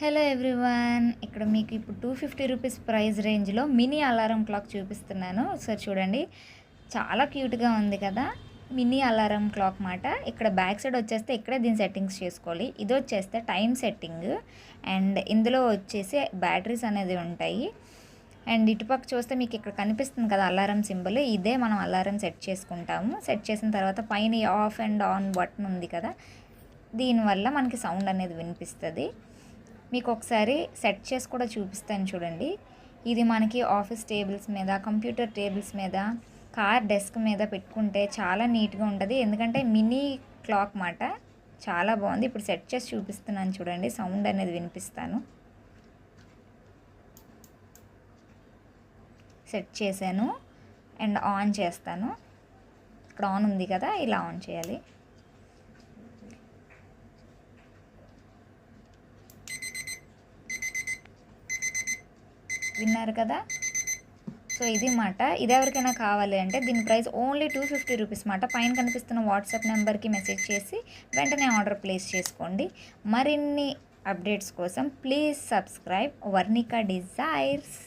Hello everyone, ఇక్కడ మీకు ఇప్పుడు 250 రూపీస్ ప్రైస్ రేంజ్లో మినీ అలారం క్లాక్ చూపిస్తున్నాను. ఒకసారి చూడండి, చాలా క్యూట్గా ఉంది కదా. మినీ అలారం క్లాక్ మాట. ఇక్కడ బ్యాక్ సైడ్ వచ్చేస్తే ఇక్కడే దీని సెట్టింగ్స్ చేసుకోవాలి. ఇది వచ్చేస్తే టైం సెట్టింగ్ అండ్ ఇందులో వచ్చేసి బ్యాటరీస్ అనేది ఉంటాయి. అండ్ ఇటుపక్క చూస్తే మీకు ఇక్కడ కనిపిస్తుంది కదా అలారం సింబల్, ఇదే మనం అలారం సెట్ చేసుకుంటాము. సెట్ చేసిన తర్వాత పైన ఆఫ్ అండ్ ఆన్ బటన్ ఉంది కదా, దీనివల్ల మనకి సౌండ్ అనేది వినిపిస్తుంది. మీకు ఒకసారి సెట్ చేసి కూడా చూపిస్తాను చూడండి. ఇది మనకి ఆఫీస్ టేబుల్స్ మీద, కంప్యూటర్ టేబుల్స్ మీద, కార్ డెస్క్ మీద పెట్టుకుంటే చాలా నీట్గా ఉంటుంది. ఎందుకంటే మినీ క్లాక్ మాట, చాలా బాగుంది. ఇప్పుడు సెట్ చేసి చూపిస్తున్నాను చూడండి, సౌండ్ అనేది వినిపిస్తాను. సెట్ చేశాను అండ్ ఆన్ చేస్తాను. ఇక్కడ ఆన్ ఉంది కదా, ఇలా ఆన్ చేయాలి. విన్నారు కదా. సో ఇది మాట. ఇది ఎవరికైనా కావాలి అంటే దీని ప్రైస్ ఓన్లీ 250 రూపీస్ మాట. పైన కనిపిస్తున్న వాట్సాప్ నెంబర్కి మెసేజ్ చేసి వెంటనే ఆర్డర్ ప్లేస్ చేసుకోండి. మరిన్ని అప్డేట్స్ కోసం ప్లీజ్ సబ్స్క్రైబ్ వర్ణిక డిజైర్స్.